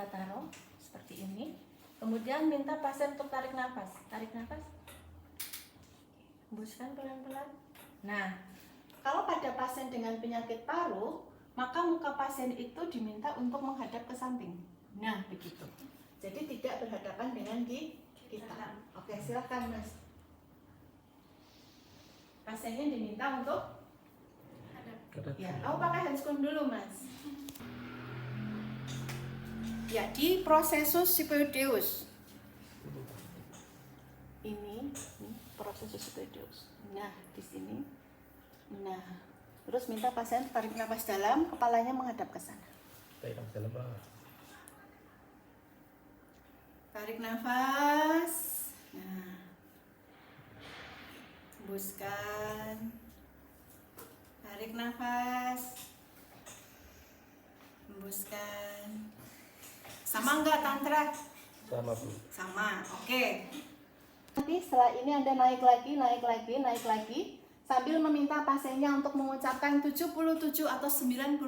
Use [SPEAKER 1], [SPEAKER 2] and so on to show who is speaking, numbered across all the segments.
[SPEAKER 1] kita taruh seperti ini. Kemudian minta pasien untuk tarik nafas. Tarik nafas. Hembuskan pelan-pelan. Nah, kalau pada pasien dengan penyakit paru, maka muka pasien itu diminta untuk menghadap ke samping. Nah, begitu. Jadi tidak berhadapan dengan kita. Oke, silakan Mas. Pasiennya diminta untuk hadap. Ya, kamu pakai handscoon dulu Mas. Ya, di prosesus sipoideus. Ini prosesus sipoideus. Nah, di sini. Nah, terus minta pasien tarik nafas dalam, kepalanya menghadap ke sana.
[SPEAKER 2] Tarik nafas dalam, Pak.
[SPEAKER 1] Tarik nafas. Nah, hembuskan. Tarik nafas. Hembuskan. Sama enggak tantra?
[SPEAKER 2] Sama, Bu.
[SPEAKER 1] Sama, oke. Nanti setelah ini Anda naik lagi sambil meminta pasiennya untuk mengucapkan 77 atau 99.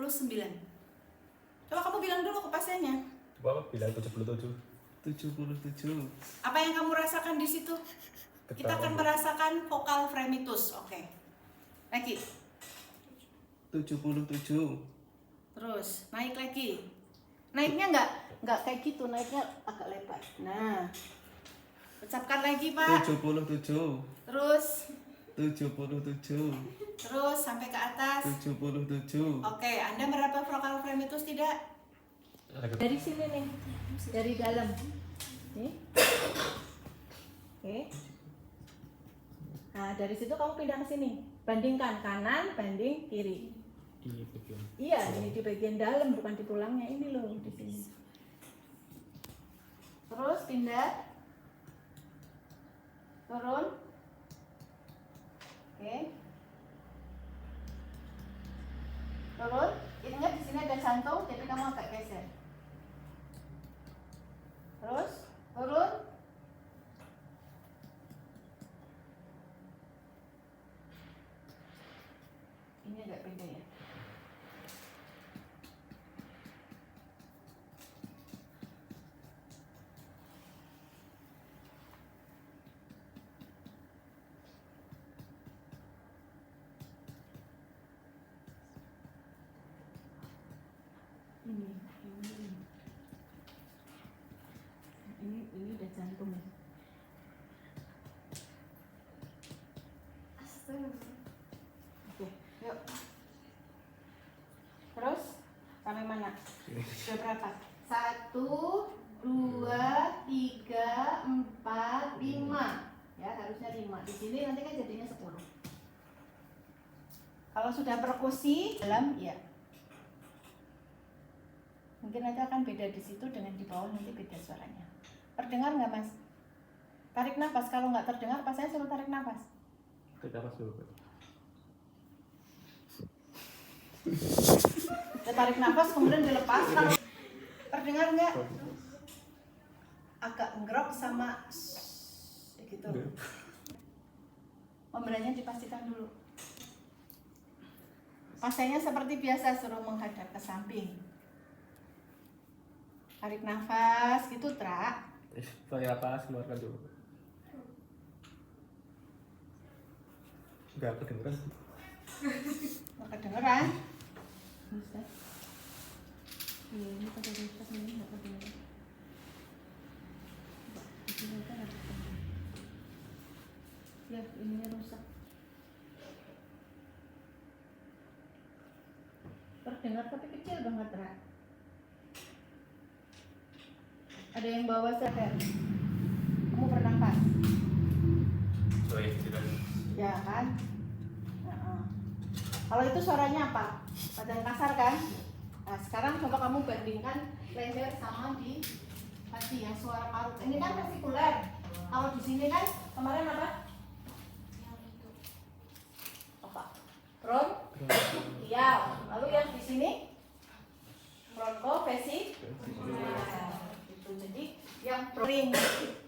[SPEAKER 1] Coba kamu bilang dulu ke pasiennya.
[SPEAKER 2] Bapak bilang 77.
[SPEAKER 3] 77.
[SPEAKER 1] Apa yang kamu rasakan di situ? Kita akan merasakan vokal fremitus, oke. Lagi.
[SPEAKER 3] 77.
[SPEAKER 1] Terus naik lagi. Naiknya enggak kayak gitu, naiknya agak lebar. Nah, ucapkan lagi Pak.
[SPEAKER 3] 77.
[SPEAKER 1] Terus
[SPEAKER 3] 77.
[SPEAKER 1] terus sampai ke atas.
[SPEAKER 3] 77.
[SPEAKER 1] Oke, Anda meraba vokal fremitus tidak? Dari sini nih, dari dalam. Nih. Oke. Nah, dari situ kamu pindah ke sini. Bandingkan kanan, banding kiri.
[SPEAKER 2] Di bagian.
[SPEAKER 1] Iya, ini di bagian dalam, bukan di tulangnya. Ini loh, di sini. Terus pindah. Turun. Oke. Turun. Ingat di sini ada jantung, jadi kamu agak geser. Terus turun. Ini agak beda ya. Ini udah jantung ya. Oke, yuk. Terus sampai mana? Sudah berapa? 1, 2, 3, 4, 5. Ya, harusnya 5. Di sini nanti kan jadinya 10. Kalau sudah perkusi dalam, ya. Mungkin nanti akan beda di situ dengan di bawah, nanti beda suaranya. Terdengar nggak Mas? Tarik nafas. Kalau nggak terdengar, pas saya suruh tarik nafas.
[SPEAKER 2] Tarik nafas dulu, Pak.
[SPEAKER 1] Tarik nafas kemudian dilepas. Kalau terdengar nggak? Agak ngerok sama gitu. Pembelanya dipastikan dulu. Pasiennya seperti biasa, suruh menghadap ke samping. Tarik nafas gitu, Tra.
[SPEAKER 2] Tarik nafas, keluarkan dulu. Enggak kedengeran.
[SPEAKER 1] Nggak kedengeran. Bisa. Iya, ini pada rusak ini nggak kedengeran. Ini kan ada kedengeran. Ya, ininya rusak. Terdengar tapi kecil banget, Ra. Ada yang bawa sadar. Kamu bernafas.
[SPEAKER 2] Oh iya, tidak.
[SPEAKER 1] Ya kan? Kalau itu suaranya apa? Badan kasar kan? Nah, sekarang coba kamu bandingkan leher sama di tadi yang suara paru. Ini kan vesikuler. Kalau di sini kan kemarin apa? Apa? Bronkial. Lalu yang di sini bronkovesikuler. Itu jadi yang ring.
[SPEAKER 2] Jangan.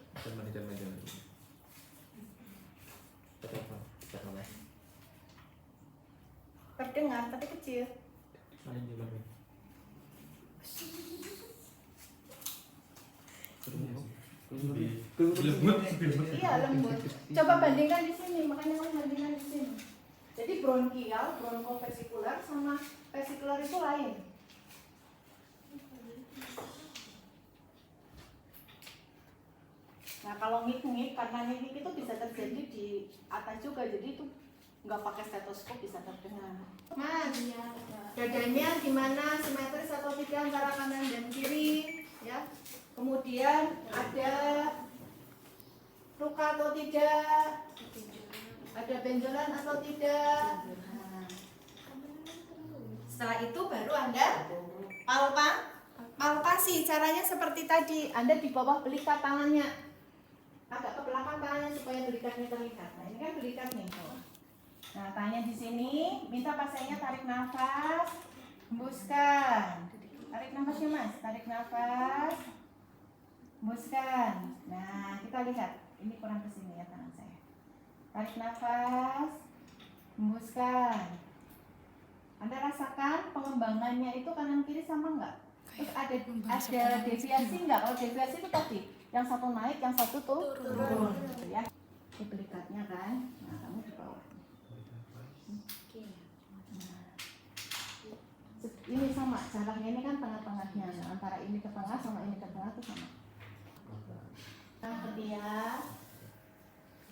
[SPEAKER 1] Terdengar tapi kecil. Iya, lembut. Coba bandingkan di sini, makanya kamu bandingkan di sini. Jadi bronkial, bronkofasikular sama vesikular itu lain. Nah kalau ngik-ngik, karena ngik itu bisa terjadi di atas juga, jadi itu nggak pakai stetoskop bisa terdengar. Mas, dadanya gimana, simetris atau tidak antara kanan dan kiri, ya. Kemudian ada luka atau tidak, ada benjolan atau tidak. Nah, setelah itu baru Anda palpasi. Caranya seperti tadi, Anda di bawah belikat tangannya, agak ke belakang tangannya supaya belikatnya terlihat. Nah ini kan belikat nih. Nah tangannya di sini, minta pasiennya tarik nafas, hembuskan. Tarik nafasnya mas, tarik nafas, hembuskan. Nah kita lihat, ini kurang ke sini ya tangan saya. Tarik nafas, hembuskan. Anda rasakan pengembangannya itu kanan kiri sama enggak? Terus ada deviasi enggak? Kalau deviasi itu tadi, yang satu naik, yang satu turun. Ya. Ini belikatnya kan. Nah, kamu di bawah. Nah. Ini sama, jaraknya ini kan tengah-tengahnya. Nah, antara ini ke tengah sama ini ke tengah itu sama. Nah, ketiak.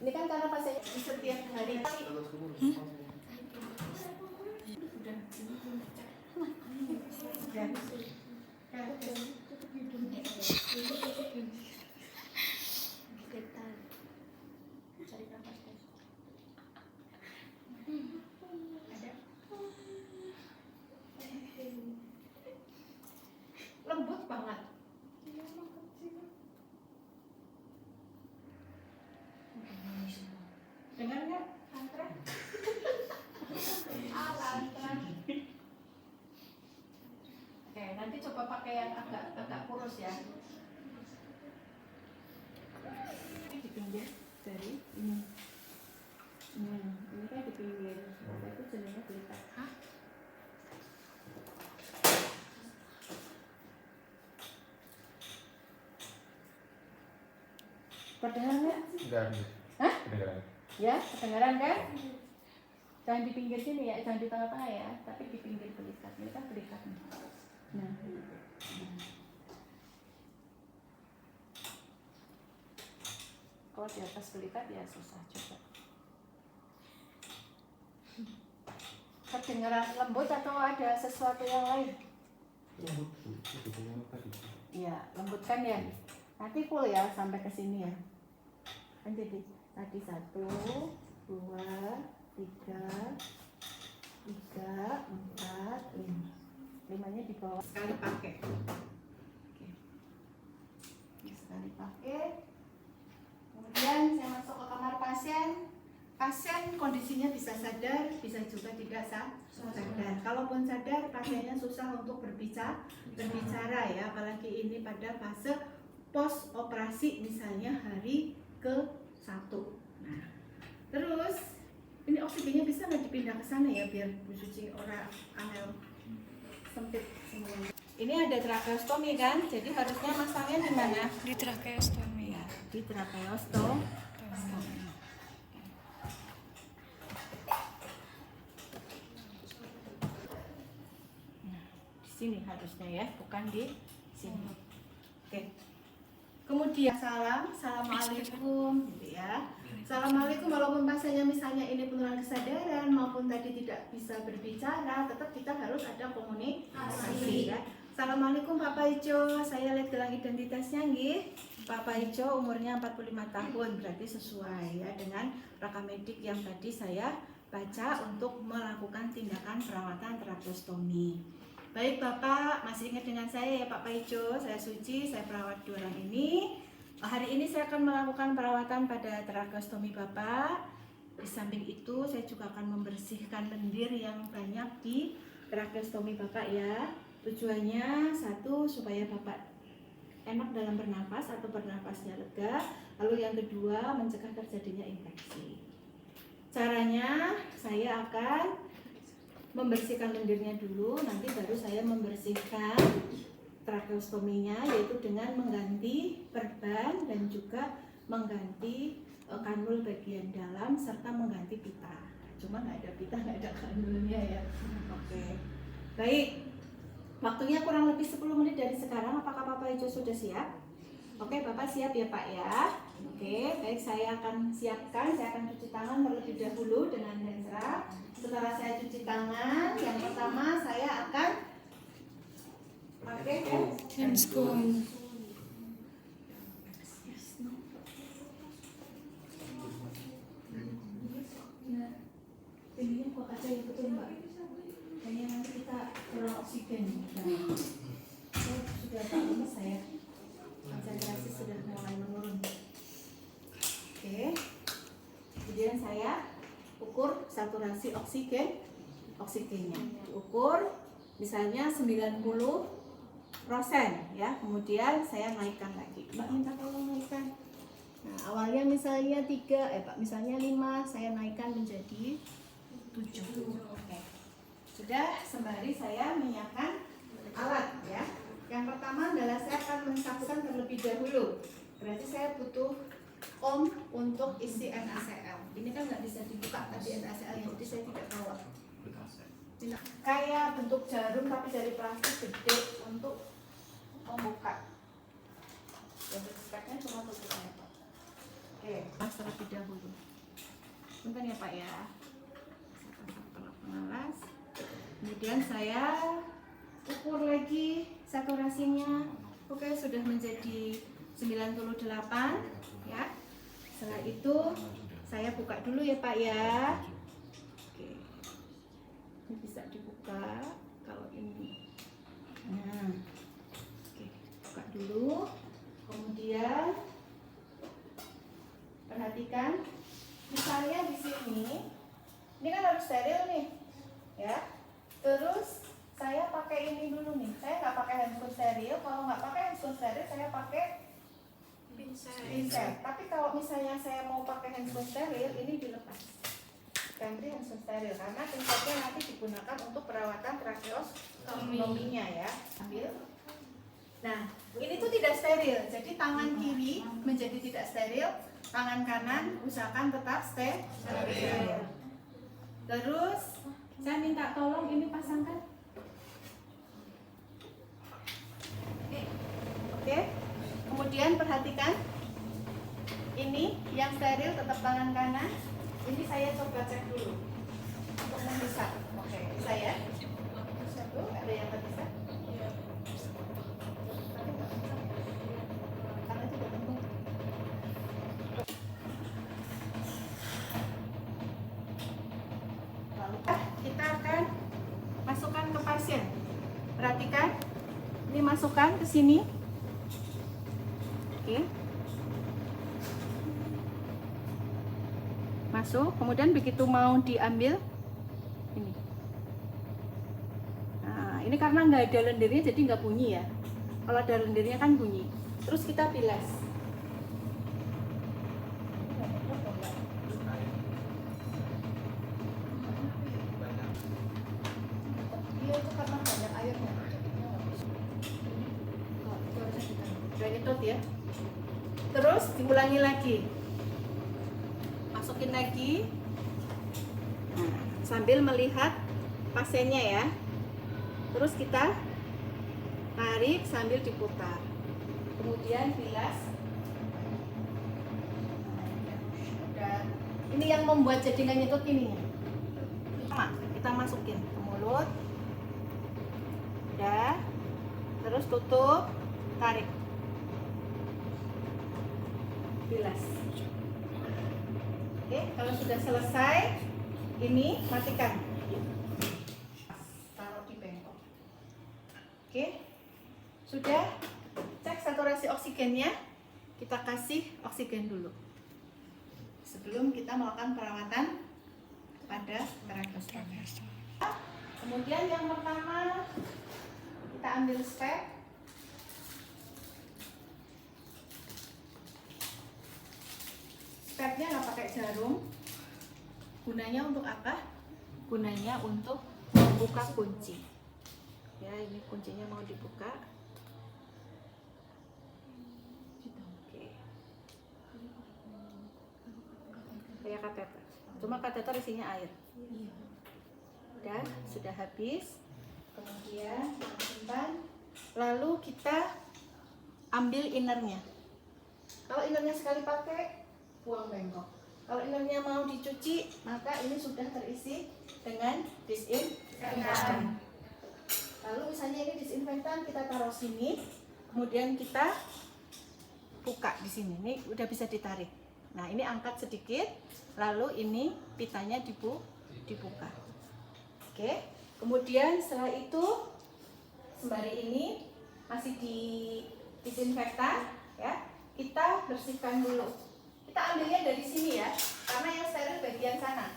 [SPEAKER 1] Ini kan karena pasiennya setiap hari. Lembut banget. Dengar nggak? Antra? Oke, nanti coba pakai yang agak kurus ya. Ini di pinggir dari ini. Ini kan di pinggir. Itu jenengnya belikat. Kedengaran nggak?
[SPEAKER 2] Enggak.
[SPEAKER 1] Hah?
[SPEAKER 2] Kedengaran.
[SPEAKER 1] Ya, kedengaran kan? Jangan di pinggir sini ya, jangan di tengah-tengah ya, tapi di pinggir belikat. Ini kan belikat nih. Nah. Kalau di atas belikat ya susah juga. Kedengaran lembut atau ada sesuatu yang lain? Iya, lembut kan ya. Nanti full ya sampai ke sini ya. Kan jadi tadi 1, 2, 3, 4, 5. 5-nya di bawah. Sekali pakai. Oke. Sekali pakai. Kemudian saya masuk ke kamar pasien. Pasien kondisinya bisa sadar, bisa juga tidak sadar. Kalaupun sadar, pasiennya susah untuk berbicara ya, apalagi ini pada fase post operasi misalnya hari ke-1. Nah, terus ini oksigennya bisa nggak dipindah ke sana ya biar Bu Suci orang angel sempit semuanya. Ini ada tracheostomi kan, jadi harusnya masangnya di mana?
[SPEAKER 4] Di tracheostomi ya.
[SPEAKER 1] Di tracheostomi. Sini harusnya ya, bukan di sini. Oke. Kemudian assalamualaikum gitu ya. Assalamualaikum, walaupun pasiennya misalnya ini penurunan kesadaran maupun tadi tidak bisa berbicara, tetap kita harus ada komunikasi ya. Assalamualaikum Pak Paijo, saya lihat gelang identitasnya nggih. Pak Paijo umurnya 45 tahun, berarti sesuai ya dengan rekam medik yang tadi saya baca untuk melakukan tindakan perawatan tracheostomi. Baik Bapak, masih ingat dengan saya ya Pak Paijo, saya Suci, saya perawat 2 orang ini. Hari ini saya akan melakukan perawatan pada tracheostomi Bapak. Di samping itu saya juga akan membersihkan lendir yang banyak di tracheostomi Bapak ya. Tujuannya 1, supaya Bapak enak dalam bernafas atau bernafasnya lega. Lalu yang kedua, mencegah terjadinya infeksi. Caranya saya akan membersihkan lendirnya dulu, nanti baru saya membersihkan tracheostominya, yaitu dengan mengganti perban dan juga mengganti kanul bagian dalam serta mengganti pita. Cuma nggak ada pita, nggak ada kanulnya ya. Oke, baik. Waktunya kurang lebih 10 menit dari sekarang. Apakah Bapak Ijo sudah siap? Oke, Bapak siap ya Pak ya. Oke, baik, saya akan siapkan. Saya akan cuci tangan terlebih dahulu dengan Hendra. Setelah saya cuci tangan, yang pertama saya akan pakai handscoon. Nah, ini kok aja ya, betul Mbak. Kayaknya nanti kita kurang oksigen. Nah, sudah tak lemes saya. Konsentrasi sudah mulai menurun. Oke. Kemudian saya ukur saturasi oksigennya. Diukur misalnya 90% ya. Kemudian saya naikkan lagi. Mbak minta tolong naikkan. Nah, awalnya misalnya 3, misalnya 5, saya naikkan menjadi 7. Oke. Sudah, sembari saya menyiapkan alat ya. Yang pertama adalah saya akan mensabkan terlebih dahulu. Berarti saya butuh om untuk isi NaCl. Ini kan nggak bisa dibuka tadi NaCl-nya, jadi saya tidak bawa. Kayak bentuk jarum tapi dari plastik gede untuk membuka. Jadi speknya cuma tutupnya Pak. Oke, mas terlebih dahulu. Bentar ya Pak ya. Pengalas. Kemudian saya ukur lagi saturasinya. Oke, sudah menjadi 98 ya. Setelah itu saya buka dulu ya Pak ya. Oke. Ini bisa dibuka kalau ini. Nah. Oke, buka dulu. Kemudian perhatikan misalnya di sini ini kan harus steril nih ya. Terus saya pakai ini dulu nih. Saya nggak pakai handphone steril. Kalau nggak pakai handphone steril, saya pakai pincet. Tapi kalau misalnya saya mau pakai handphone steril, ini dilepas. Ganti handphone steril karena pincetnya nanti digunakan untuk perawatan tracheostominya ya. Ambil. Nah, ini tuh tidak steril. Jadi tangan kiri menjadi tidak steril, tangan kanan usahakan tetap steril. Terus saya minta tolong ini pasangkan. Oke. Kemudian perhatikan. Ini yang steril tetap tangan kanan. Ini saya coba cek dulu untuk memisah. Oke, bisa ya? Satu, ada yang terpisah? Karena tidak penting. Lalu kita akan masukkan ke pasien. Perhatikan. Ini masukkan ke sini. Oke. Masuk, kemudian begitu mau diambil ini. Nah, ini karena nggak ada lendirnya jadi nggak bunyi ya. Kalau ada lendirnya kan bunyi. Terus kita bilas. Iya, itu karena banyak airnya. Itu ya. Terus diulangi lagi. Masukin lagi. Nah, sambil melihat pasiennya ya. Terus kita tarik sambil diputar. Kemudian bilas. Dan ini yang membuat jadi nyetut ini. Sama, kita masukin ke mulut. Udah. Terus tutup, tarik. Bilas. Oke, kalau sudah selesai, ini matikan. Taruh di bengkok. Oke, sudah. Cek saturasi oksigennya. Kita kasih oksigen dulu sebelum kita melakukan perawatan pada tracheostomi. Kemudian yang pertama kita ambil spek. Speknya nggak pakai jarum. Gunanya untuk apa? Gunanya untuk membuka kunci. Ya, ini kuncinya mau dibuka. pakai kateter. Cuma kateter isinya air. Sudah habis. Kemudian kita simpan. Lalu kita ambil innernya. Kalau innernya sekali pakai, buang bengkok. Kalau innernya mau dicuci, maka ini sudah terisi dengan disinfektan. Lalu misalnya ini disinfektan, kita taruh sini, kemudian kita buka di sini. Ini udah bisa ditarik. Nah, ini angkat sedikit, lalu ini pitanya dibuka. Oke. Kemudian setelah itu sembari ini masih di disinfektan, ya. Kita bersihkan dulu. Kita ambilnya dari sini ya, karena yang steril bagian sana.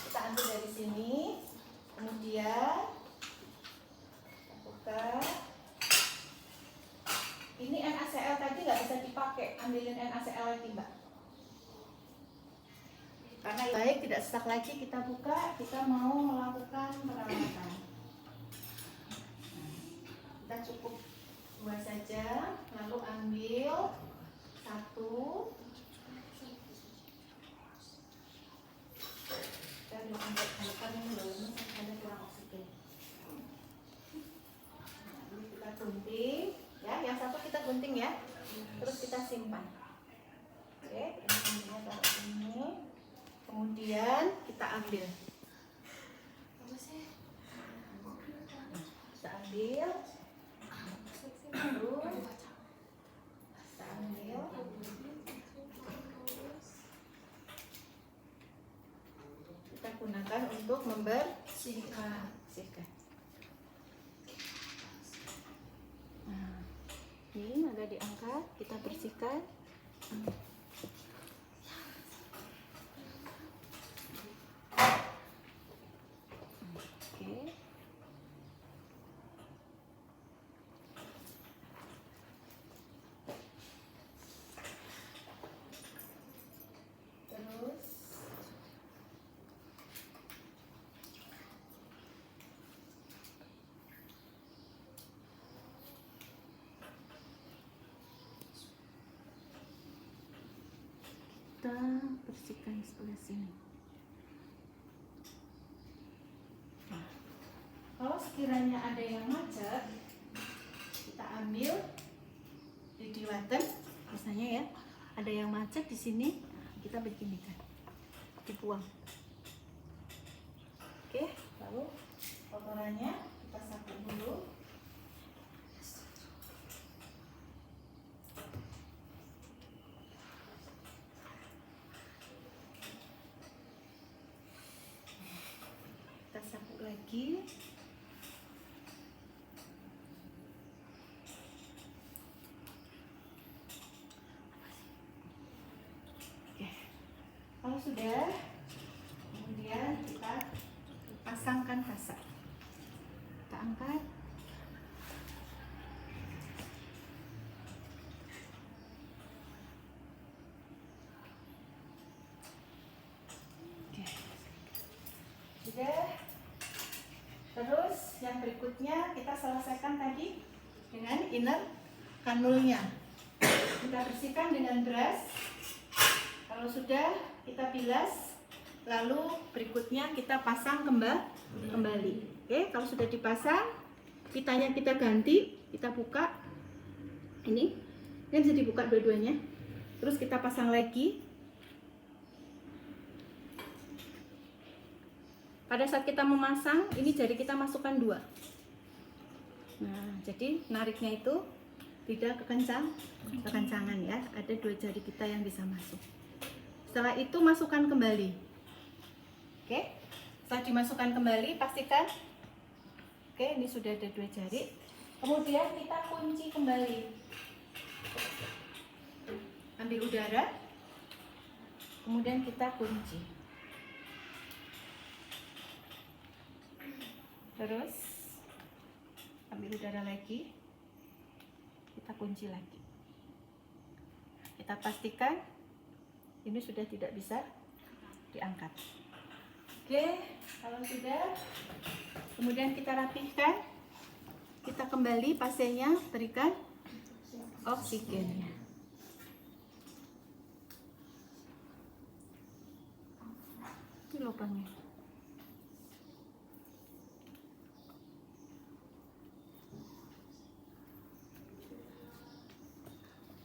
[SPEAKER 1] Kita ambil dari sini, kemudian kita buka. Ini NaCl tadi nggak bisa dipakai, ambilin NaCl lagi mbak. Karena baik tidak sesak lagi, kita buka, kita mau melakukan perawatan. Kita cukup 2 saja, lalu ambil 1. Kita belum ambil halakan yang belum, ada kurang oksigen. Ini kita gunting, ya. Yang 1 kita gunting ya, terus kita simpan. Oke, kita guntingnya taruh sini. Kemudian kita ambil. Kita ambil. Lalu kita ambil. Kita gunakan untuk membersihkan. Nah, ini agak diangkat, kita bersihkan. Oke. Terus kita bersihkan sebelah sini. Nah, kalau sekiranya ada yang macet, kita ambil lidi water, misalnya ya, ada yang macet di sini, kita beginikan, dibuang. Oke, lalu kotorannya kita sapu dulu. Kita sapu lagi. Oke. Kalau sudah, kemudian kita pasangkan kasak. Kita angkat. Oke. Sudah. Terus yang berikutnya kita selesaikan tadi dengan inner kanulnya. Kita bersihkan dengan brush. Kalau sudah, kita bilas. Lalu berikutnya kita pasang kembali. Oke, kalau sudah dipasang, pitanya kita ganti, kita buka. Ini bisa dibuka dua-duanya. Terus kita pasang lagi. Pada saat kita memasang, ini jari kita masukkan 2. Nah, jadi nariknya itu tidak kekencangan ya. Ada 2 jari kita yang bisa masuk. Setelah itu masukkan kembali. Oke. Setelah dimasukkan kembali, pastikan. Oke, ini sudah ada 2 jari. Kemudian kita kunci kembali. Ambil udara. Kemudian kita kunci. Terus ambil udara lagi, kita kunci lagi. Kita pastikan ini sudah tidak bisa diangkat. Oke, kalau sudah, kemudian kita rapihkan, kita kembali pasiennya berikan oksigennya. lubangnya.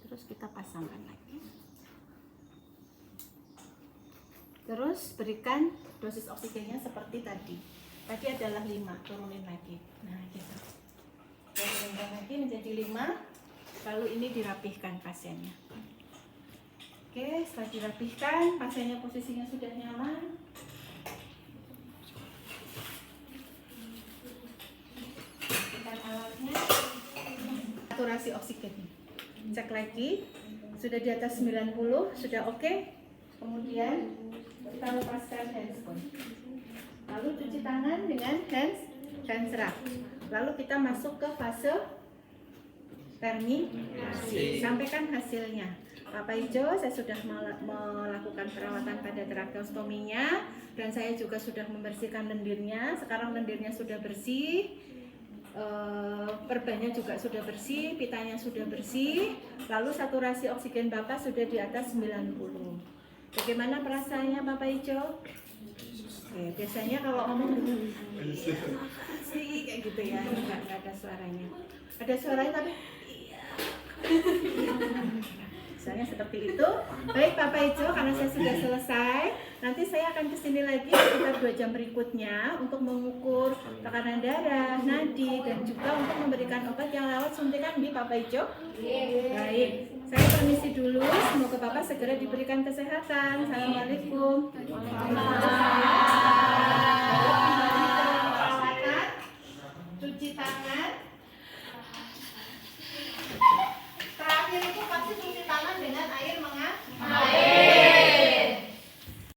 [SPEAKER 1] Terus kita pasangkan lagi. Terus berikan dosis oksigennya seperti tadi. Tadi adalah 5, turunin lagi. Nah, gitu. Turunkan lagi menjadi 5. Lalu ini dirapihkan pasiennya. Oke, setelah dirapihkan, pasiennya posisinya sudah nyaman. Berikan alatnya. Saturasi oksigennya. Cek lagi. Sudah di atas 90, sudah oke. Kemudian kita lepaskan handphone. Lalu cuci tangan dengan hand rub. Lalu kita masuk ke fase terminasi. Sampaikan hasilnya. Bapak Ijo, saya sudah melakukan perawatan pada tracheostominya dan saya juga sudah membersihkan lendirnya. Sekarang lendirnya sudah bersih. Perbannya juga sudah bersih, pitanya sudah bersih. Lalu saturasi oksigen Bapak sudah di atas 90. Bagaimana perasaannya Bapak Ijo? Oke, biasanya kalau ngomong sih kayak gitu ya, nggak ada suaranya. Ada suaranya tapi iya. Misalnya seperti itu. Baik Bapak Ijo, karena saya sudah selesai, nanti saya akan kesini lagi sekitar 2 jam berikutnya untuk mengukur tekanan darah, nadi, dan juga untuk memberikan obat yang lewat suntikan di Bapak Ijo. Baik, saya permisi dulu. Semoga Bapak segera diberikan kesehatan. Assalamualaikum.